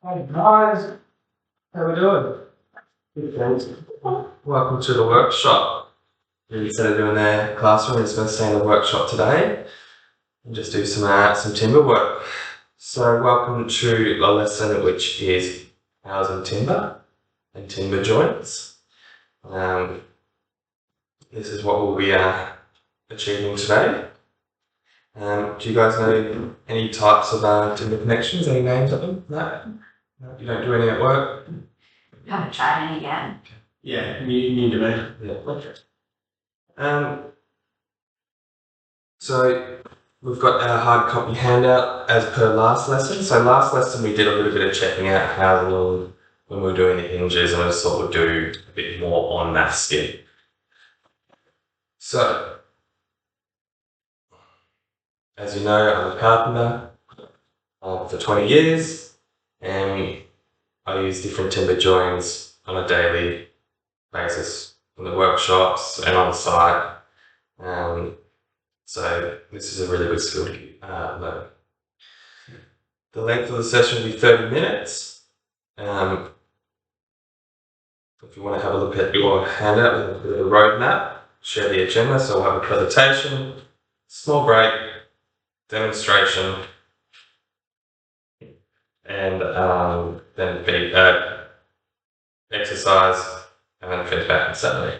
Hey guys, how we doing? Good, thanks. Welcome to the workshop. Instead of doing their classroom, we're just going to stay in the workshop today and just do some timber work. So welcome to a lesson which is housing timber and timber joints. This is what we'll be achieving today. Do you guys know any types of timber connections? Any names of them? No? You don't do any at work? Haven't tried any yet. Yeah, you do it. Yeah. So we've got our hard copy handout as per last lesson. So last lesson we did a little bit of checking out housing when we were doing the hinges, and I just thought we'd do a bit more on that skin. So, as you know, I'm a carpenter for 20 years, and I use different timber joints on a daily basis in the workshops and on site. So this is a really good skill to learn. The length of the session will be 30 minutes. If you want to have a look at your handout with a roadmap, share the agenda. So we'll have a presentation, small break, demonstration, and then exercise, and then feedback on Saturday.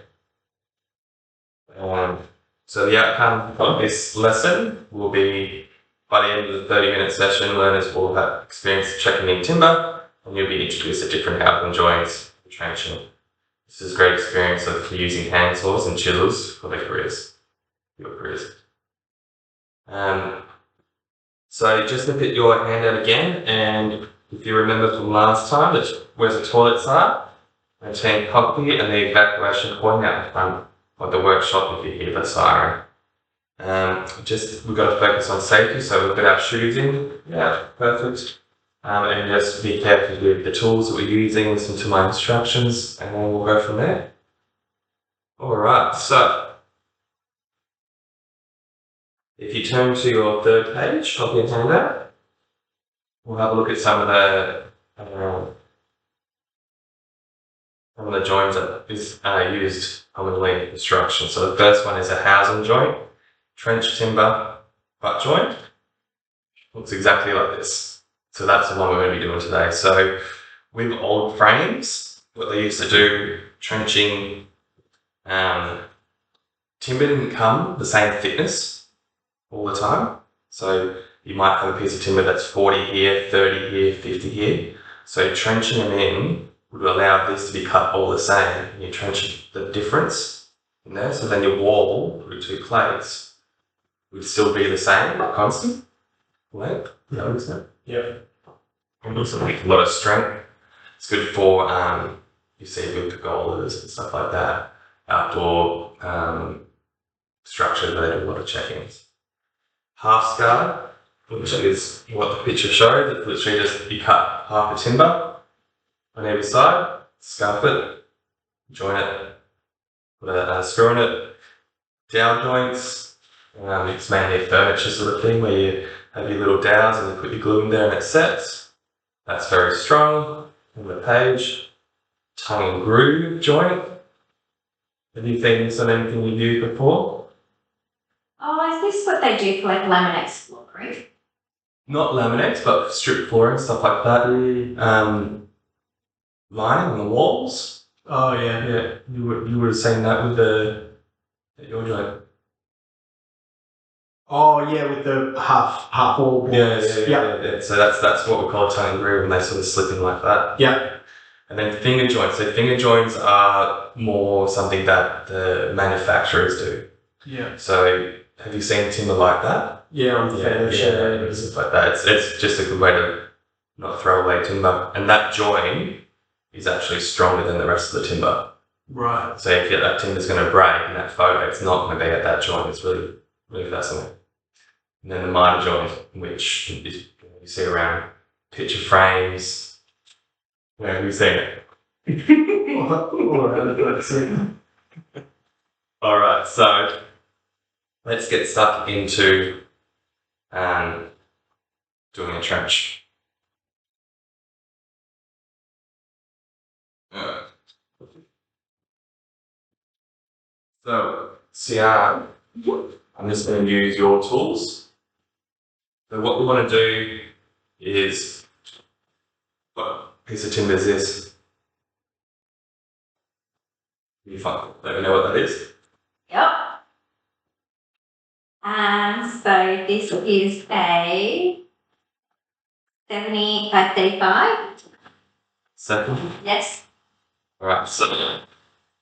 So the outcome of this lesson will be, by the end of the 30-minute session, learners will have experience checking in timber, and you'll be introduced to different housing joints and trenching. This is a great experience for using hand saws and chisels for your careers. So just look at your handout again, and if you remember from last time, that's where the toilets are, maintain properly, and the evacuation point out the front of the workshop if you hear the siren. We've got to focus on safety, so we've got our shoes in, yeah, perfect. And just be careful with the tools that we're using, listen to my instructions, and then we'll go from there. Alright, so if you turn to your third page of your handout, we'll have a look at some of the joints that is used commonly in construction. So the first one is a housing joint, trench timber butt joint. Looks exactly like this. So that's the one we're going to be doing today. So with old frames, what they used to do, trenching, timber didn't come the same thickness all the time. So you might have a piece of timber that's 40 here, 30 here, 50 here. So trenching them in would allow this to be cut all the same. You trench the difference in there, so then your wall through two plates would still be the same, constant length. Yeah. And also a lot of strength. It's good for you see with pergolas and stuff like that. Outdoor structures where they do a lot of check-ins. Half scar, which is what the picture shows. It's literally just you cut half the timber on every side, scarf it, join it, put a screw in it. Dowel joints, it's mainly a furniture sort of thing where you have your little dowels and you put your glue in there and it sets. That's very strong. On the page, tongue and groove joint. Have you seen this on anything you've used before? Oh, is this what they do for like Laminex flooring? Not Laminex, but strip flooring, stuff like that. Lining on the walls. Oh yeah. Yeah, you would have seen that with your joint. Oh yeah, with the half wall. Yeah. So that's what we call a tongue and groove, and they sort of slip in like that. Yeah. And then finger joints. So finger joints are more something that the manufacturers do. Yeah. So have you seen timber like that? Yeah, on the furniture. Yeah, stuff like that. It's just a good way to not throw away timber. And that joint is actually stronger than the rest of the timber. Right. So if that timber's going to break in that photo, it's not going to be at that joint. It's really, really fascinating. And then the miter joint, which is, you see around picture frames. Yeah, who's seen it? Alright, so let's get stuck into doing a trench. So, CR, I'm just going to use your tools. So what we want to do is, what piece of timber is this? You let me know what that is. Yep. So this is a 70 by 35. Second. Yes. Alright, so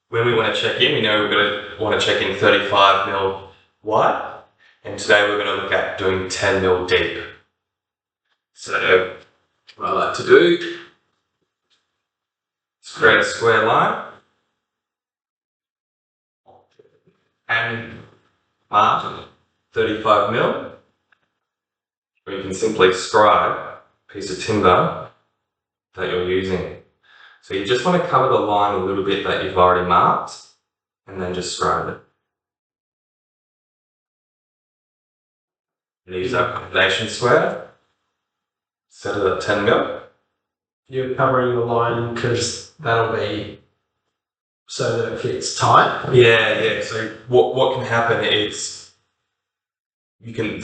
when we want to check in, we know we're going to want to check in 35 mil wide, and today we're going to look at doing 10 mil deep. So what I like to do is create a square line and mark 35 mil, or you can simply scribe a piece of timber that you're using. So you just want to cover the line a little bit that you've already marked, and then just scribe it. And use our combination square, set it at 10 mil. You're covering the line because that'll be so that it fits tight. Yeah. So what can happen is you can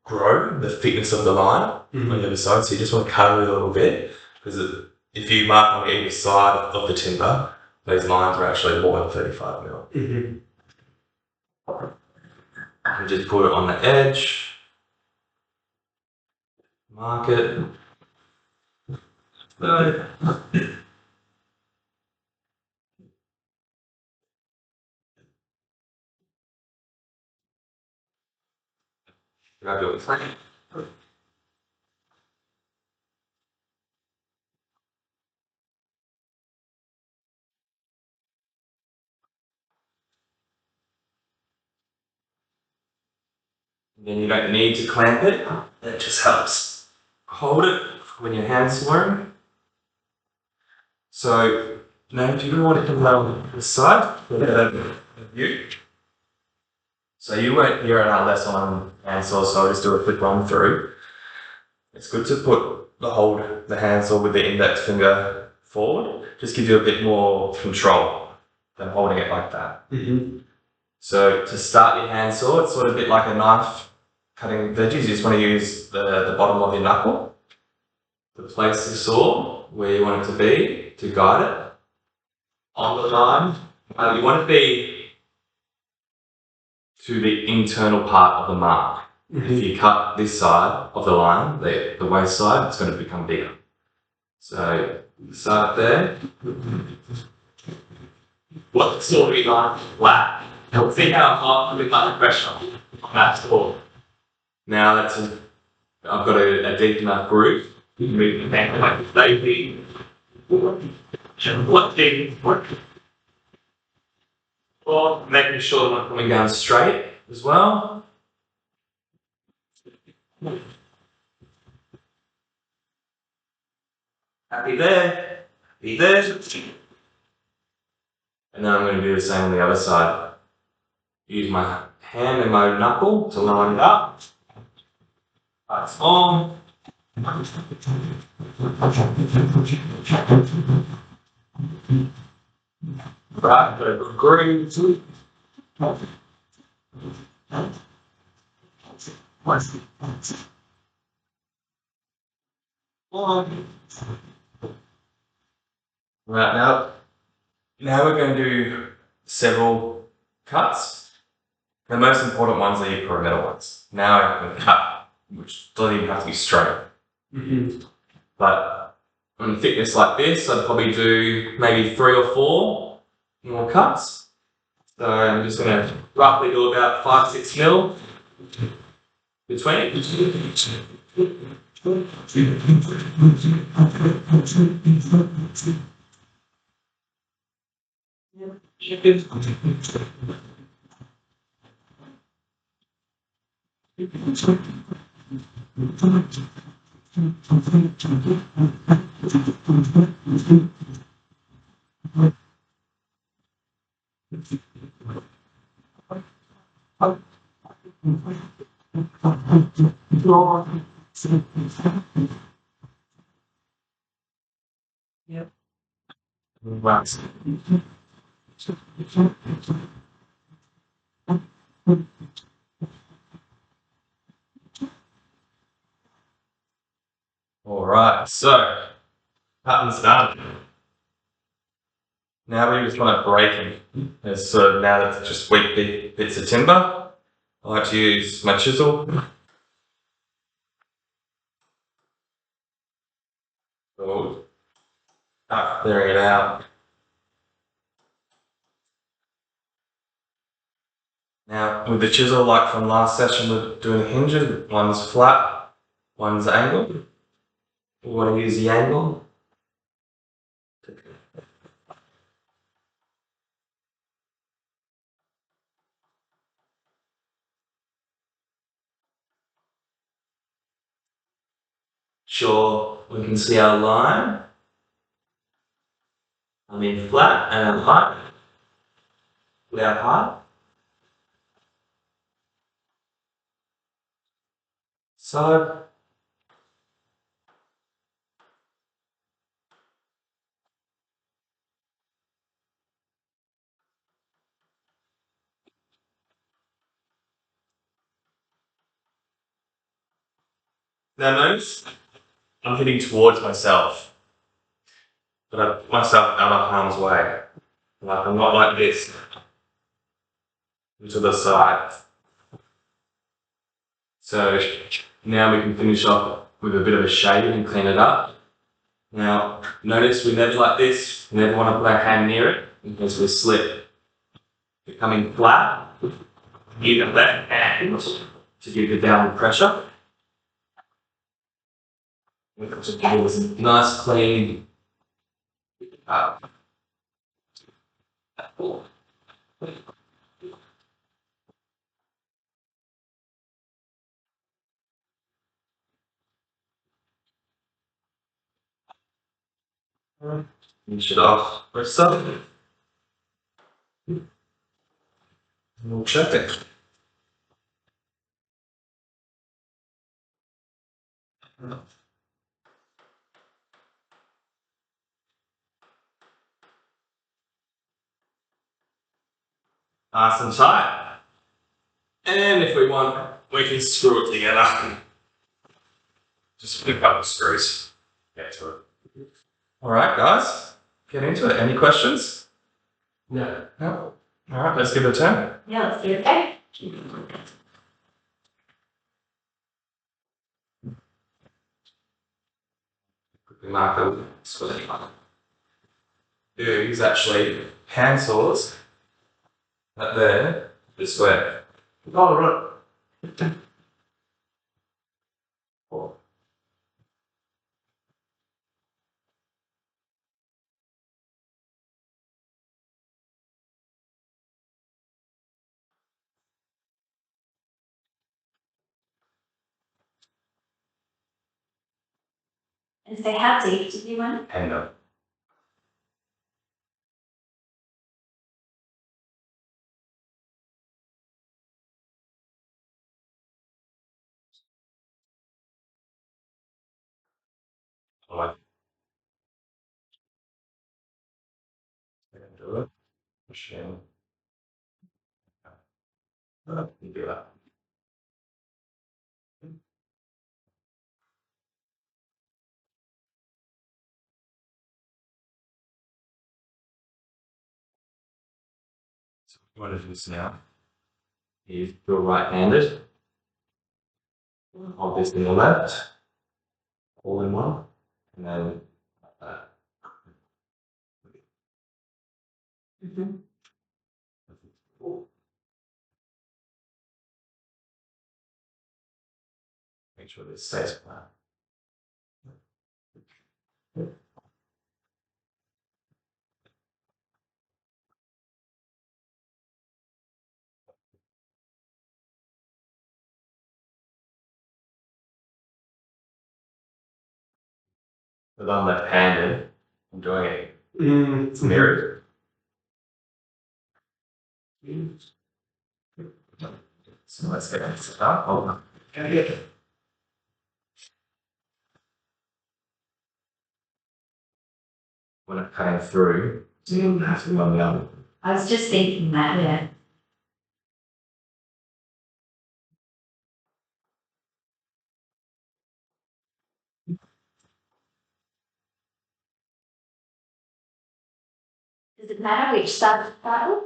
grow the thickness of the line on the other side. So you just want to cover it a little bit, because if you mark on either side of the timber, those lines are actually more than 35 mil. And just put it on the edge, mark it. No. Grab your plane. Then you don't need to clamp it. That just helps hold it when your hand's slurring. So now do you want to come down this side? View. So you won't hear our lesson on handsaw, so I'll just do a quick run through. It's good to put the handsaw with the index finger forward. Just gives you a bit more control than holding it like that. So to start your handsaw, it's sort of a bit like a knife cutting veggies. You just want to use the bottom of your knuckle to place the saw where you want it to be to guide it. On the line, you want it to be to the internal part of the mark. If you cut this side of the line, the waist side, it's going to become bigger. So start there. What the saw be like flat. Help see how hard with like pressure on that saw. Now I've got a deep enough groove. You can move the hand like safety. What deep? Or making sure that I'm coming down straight as well. Happy there. Happy there. And then I'm going to do the same on the other side. Use my hand and my knuckle to line it up. That's on. Right, got a good groove. Right, now we're going to do several cuts. The most important ones are your perimeter ones. Now I'm going to cut, which doesn't even have to be straight. But on a thickness like this, I'd probably do maybe 3 or 4 more cuts. So I'm just going to roughly do about 5-6 mil between. Yep. Right. Alright, so pattern's done. Now we just want to break them. So now that's just weak bits of timber. I like to use my chisel. So, clearing it out. Now with the chisel, like from last session, we're doing hinges. One's flat, one's angled. We want to use the angle. Sure, we can see our line. I mean flat and our height. With our height. So now notice I'm hitting towards myself, but I put myself out of harm's way. Like I'm not like this to the side. So now we can finish off with a bit of a shade and clean it up. Now notice we never like this. We never want to put our hand near it because we slip. Becoming flat. Use the left hand to give the downward pressure. We can just give this nice clean up. Finish it off. Press up. And we'll check it. Nice and tight. And if we want, we can screw it together. Just pick up the screws. Get to it. Alright guys, get into it. Any questions? No. No? Alright, let's give it a turn. Yeah, let's do it. Okay. Quickly mark the square. Use actually hand saws right there, the square. Oh, right. And say how deep did you want? And I can do it. Machine. You do that. So what you want to do this now is go right-handed. Hold this in the left, all in one, and then like that. Make sure this stays flat. But I'm left-handed, I'm doing it. It's mirrored. So let's get this up. Hold on. When I'm cutting through, you have to go on the other. I was just thinking that, yeah. Does it matter which side to start with?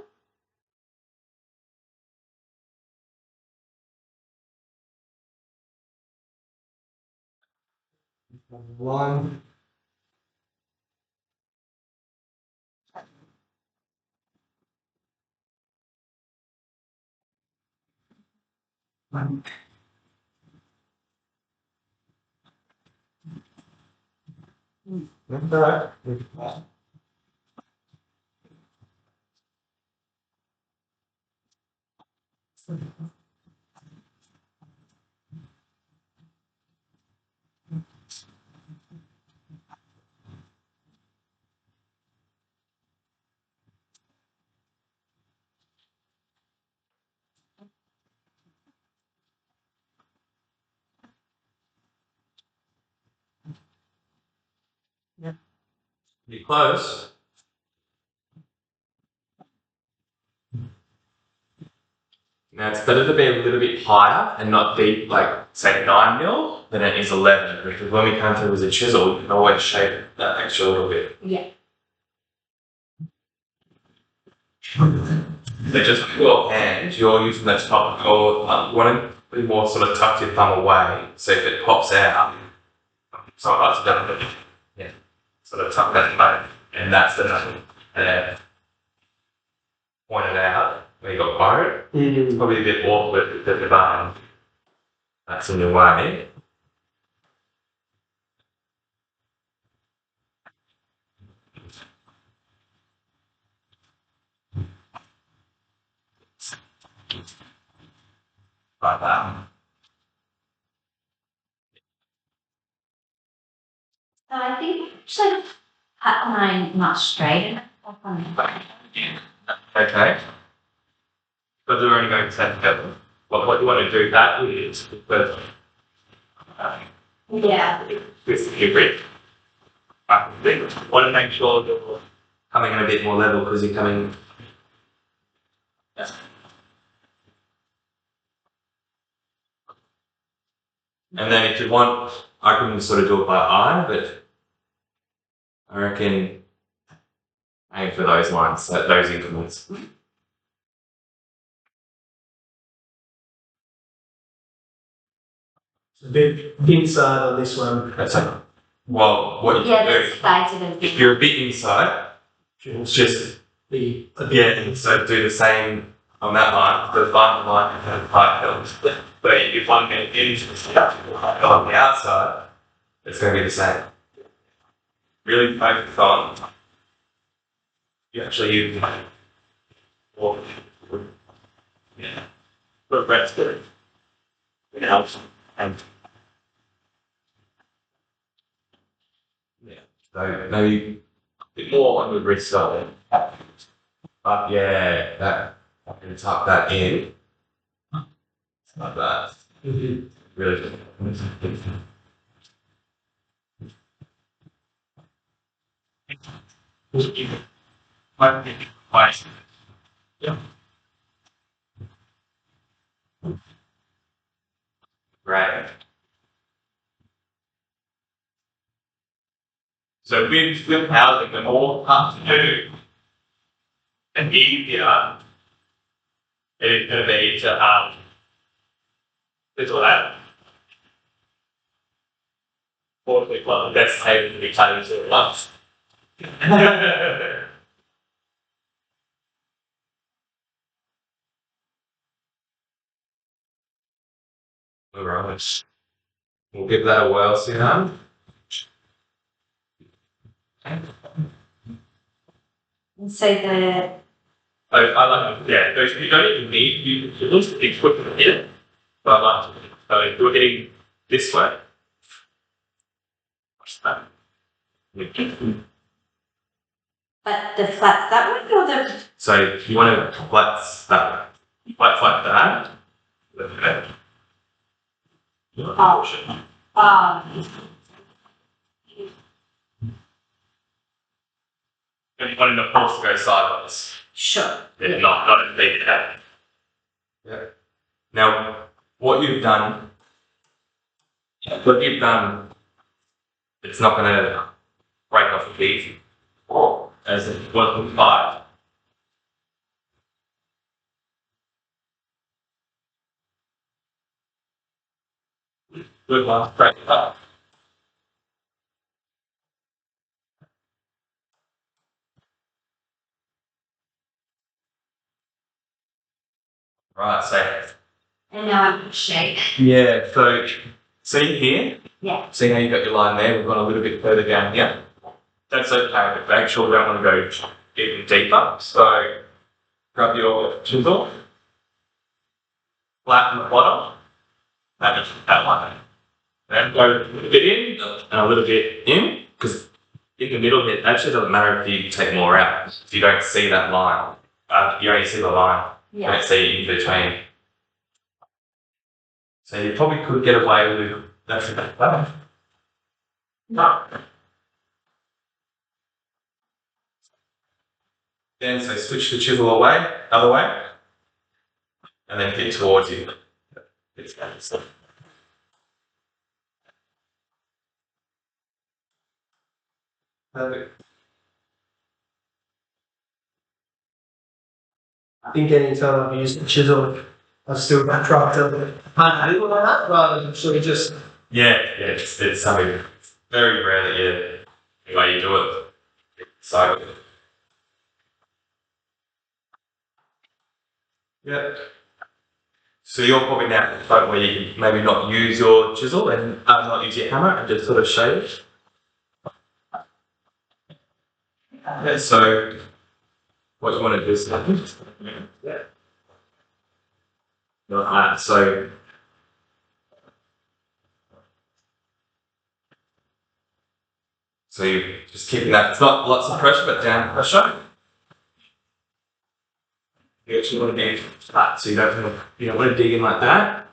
One. That's all right. You're close. Now it's better to be a little bit higher and not deep, like say 9 mil, than it is 11. Because when we come through with a chisel, you can always shape that extra little bit. Yeah. So just with your hand, you're using the top. You're wanting to be more sort of tuck your thumb away. So if it pops out, sometimes it's better. Yeah. Sort of tuck that away, and that's the number. And then point it out where you got borrowed. It's probably a bit awkward because the that's in your way. Like that. So I think actually cut mine much straighter. Okay. But they're only going to take together. What you want to do that is because Yeah. with your grip. I think you want to make sure you're coming in a bit more level because you're coming. Yeah. And then if you want, I can sort of do it by eye, but I reckon aim for those lines, those increments. A bit inside on this one. That's it. Well, what you Yeah, can that's do, stated as if you're a bit inside, just The yeah, so do the same on that line, the line and height helps. But if one can into the structure on the outside, it's going to be the same. Really focus on you actually use or yeah, but rest it. It helps and yeah. So maybe a bit more on the wrist side. But yeah, that I can tuck that in like that. Really good. Yeah. Right. So with housing, the more up to do, and easier it is going to be to do that. Fortunately, well, that's able to be cut into lumps. All right. We'll give that a whirl, Sinan. so the I like it. Yeah, those you don't even need you lose the equipment in it. But I like it. So if you're hitting this way, watch that. but the flat that way or the So you want to flat that way. Flat that. Look at it. um And you want the pulse to go sideways. sure. Yeah, not a big head. Yeah. Now, what you've done, it's not going to break off the teeth. as in 1.5. Good one. Break it up. Right, so And now I'm shape. yeah, so see here? Yeah. See how you got your line there? We've gone a little bit further down here. That's okay, but make sure we don't want to go even deeper. So grab your chisel, flatten the bottom, that one. Then go a little bit in and a little bit in, because in the middle it actually doesn't matter if you take more out. If you don't see that line, you only see the line. You Yeah. don't see in between. So you probably could get away with that's a bit better. No. Then so switch the chisel away, other way, and then hit towards you. It's perfect. I think any time I've used a chisel, I've still got tried to handle like that rather than sort of just. Yeah, it's something very rare that the way you do it. So yeah. So you're probably now at the point where you can maybe not use your chisel and not use your hammer and just sort of shave. Yeah, so what you want to do is like that. So you just keeping that. It's not lots of pressure, but down pressure. You actually want to be flat, so you don't want to dig in like that.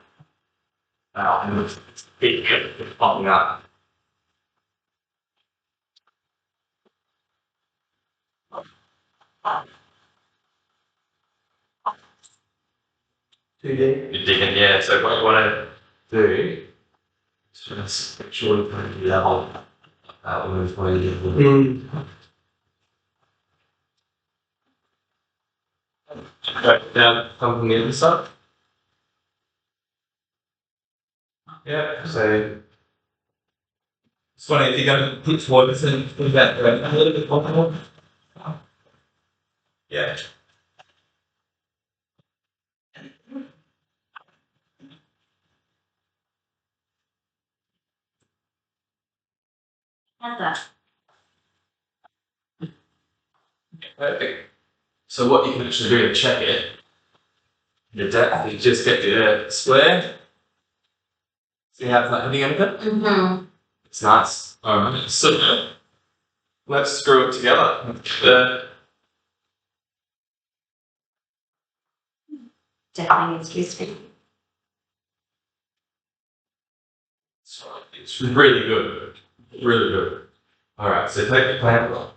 And it's big, it's popping up. Too deep. You're digging, yeah. So what you want to do is just make sure you put it level. Move where you go down, come from the other side. Yeah. So just wondering if you're going to put towards this and put that a little bit more. Yeah. How's that? Perfect. So what you can actually do to check it, the depth, you just get the square. See how it's not hitting anything? Mm-hmm. It's nice. Alright, so let's screw it together. Definitely needs to be straight. It's really good. Really good. Alright, so take the clamp off.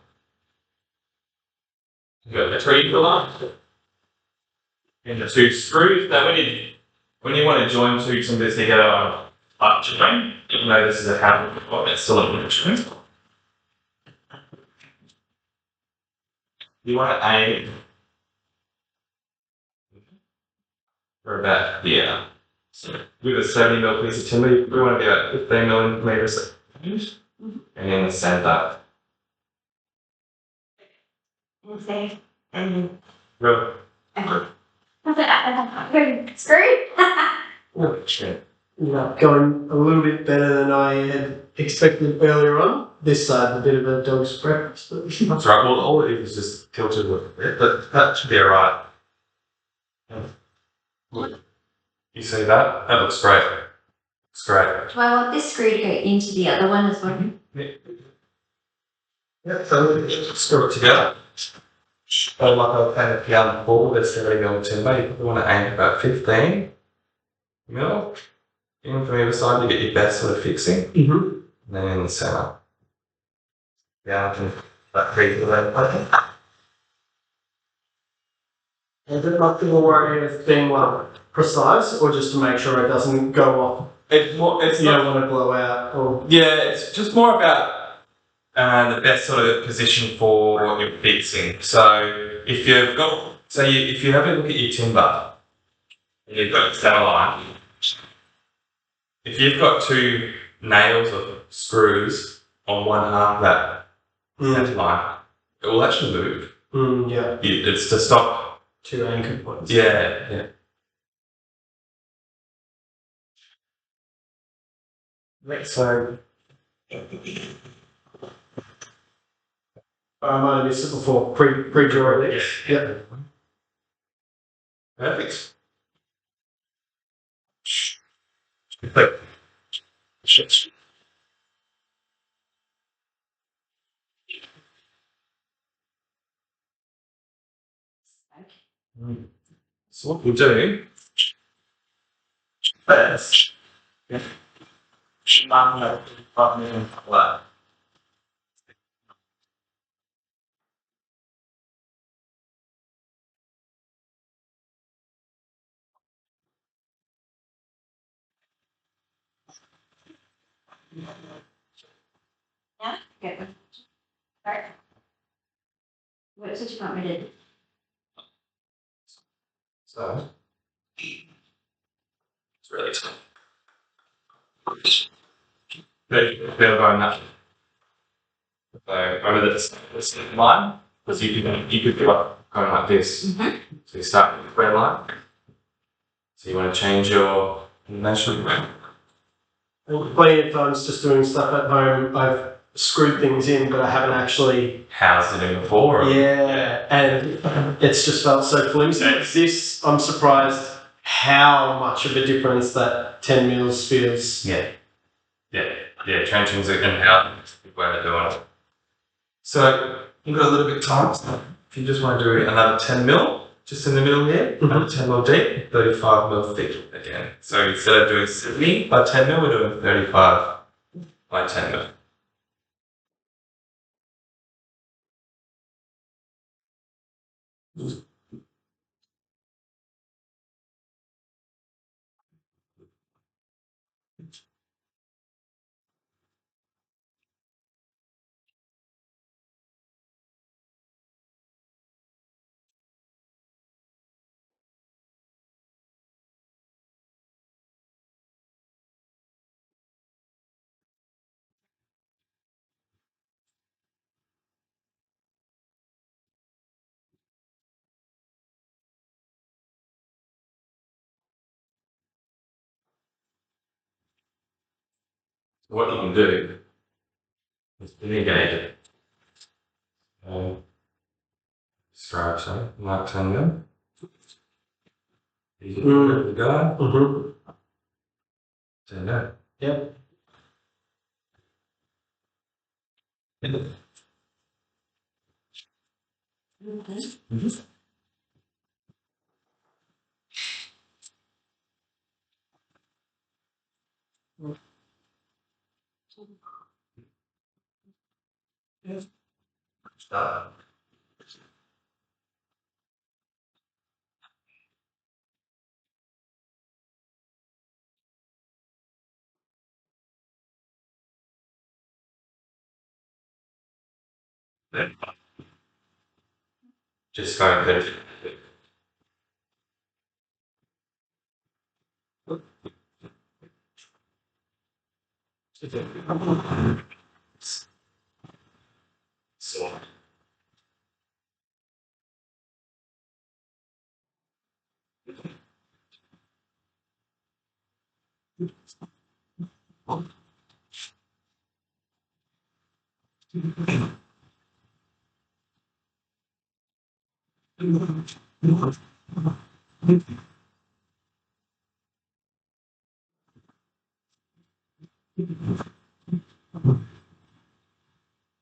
You got the tree filler and the two screws. Now when you want to join two timbers together on a joint, even though this is a handle before, it's still a joint. You want to aim for about here. So with a 70mm piece of timber, we want to be about 15mm and in the centre. And say, and Real. screwed. Going a little bit better than I had expected earlier on. This side, a bit of a dog's breakfast. But That's right. Well, all it is just tilted a little bit, but that should be alright. Look, you see that? That looks great. Looks great. Do I want this screw to go into the other one as well? Yeah, so screw it together. Like I've had it down before, there's 70mm timber. You probably want to aim about 15mm in from either side to get your best sort of fixing. Mm-hmm. And then in the centre. Yeah, I can that piece of that. Is it like the worry of being precise, or just to make sure it doesn't go off? It's more. It's You not. don't want to blow out, or Yeah, it's just more about the best sort of position for your fixing. So if you've got, if you have a look at your timber and you've got your center line, if you've got two nails or screws on one half of that center line, it will actually move. Yeah. It's to stop. 2 anchor points. Yeah. So I might have missed it before. Pre-draw this. Yeah. perfect. So what we'll do first, Yeah. Good. Alright. What is it you want me to do? so it's really tough. They're going up. So over this line, because you could do it going like this. So you start with the square line. So you want to change your measurement. Plenty of times just doing stuff at home, I've screwed things in, but I haven't actually. How's it in before? Yeah, and it's just felt so flimsy. This, I'm surprised how much of a difference that 10 mils feels. Yeah. Trenching's a good way of doing it. So you've got a little bit of time. If you just want to do another 10 mil, just in the middle here, another 10 mil deep, 35 mil thick again. So instead of doing 70 by 10 mil, we're doing 35 by 10 mil. So what you can do is mitigate it. Stripe, so mark 10 mil. Easy to go. 10 mil. Yep. Start. Then just going 30. So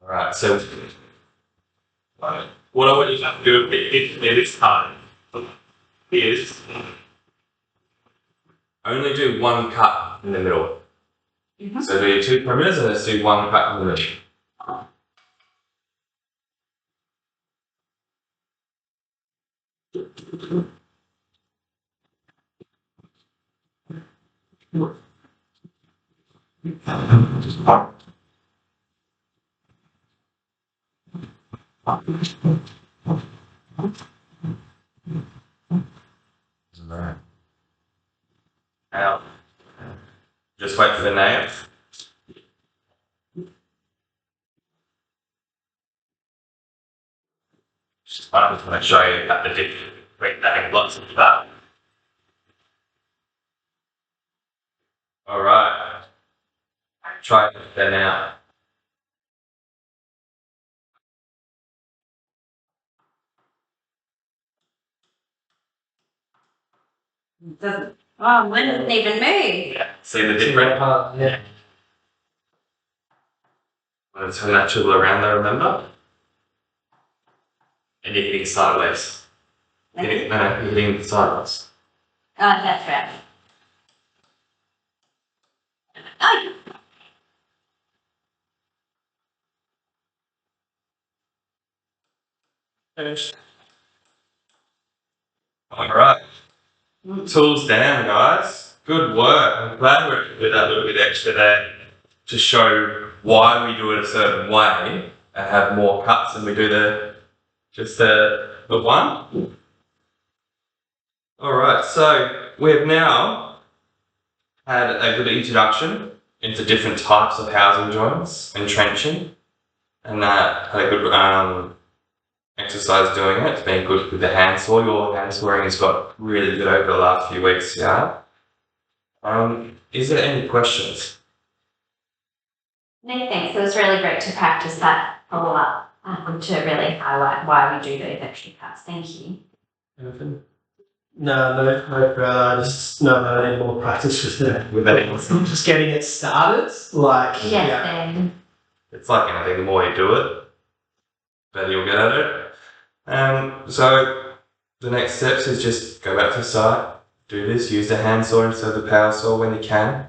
alright, so what I want you to do this time is only do one cut in the middle. So do your 2 perimeters and let's do one cut in the middle. Right. Now, just wait for the nails. I'm just going to show you that the difference between that and lots of that. Alright, try it there now. Doesn't. Oh, mine doesn't even move. Yeah. See the difference? Yeah. I'm going to turn that chisel around there, remember? And you're hitting sideways. No, you're hitting sideways. Oh, that's right. Oh, Finished. Alright. Tools down, guys. Good work. I'm glad we did that little bit extra there to show why we do it a certain way and have more cuts than we do the one. Alright, so we've now had a good introduction into different types of housing joints and trenching, and that had a good exercise doing it. It's been good with the hand saw. Your hand sawing has got really good over the last few weeks, yeah. Is there any questions? no, thanks. It was really great to practice that a lot to really highlight why we do those extra cuts. Thank you. Anything? No further. I just know that I need more practice with that. just getting it started. Like, Yes, yeah. then. It's like anything, the more you do it, the better you'll get at it. So the next steps is just go back to the site, do this, use the hand saw instead of the power saw when you can.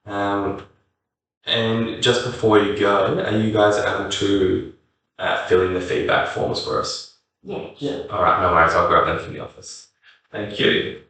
And just before you go, are you guys able to fill in the feedback forms for us? Yeah. Alright, no worries, I'll grab them from the office. Thank you.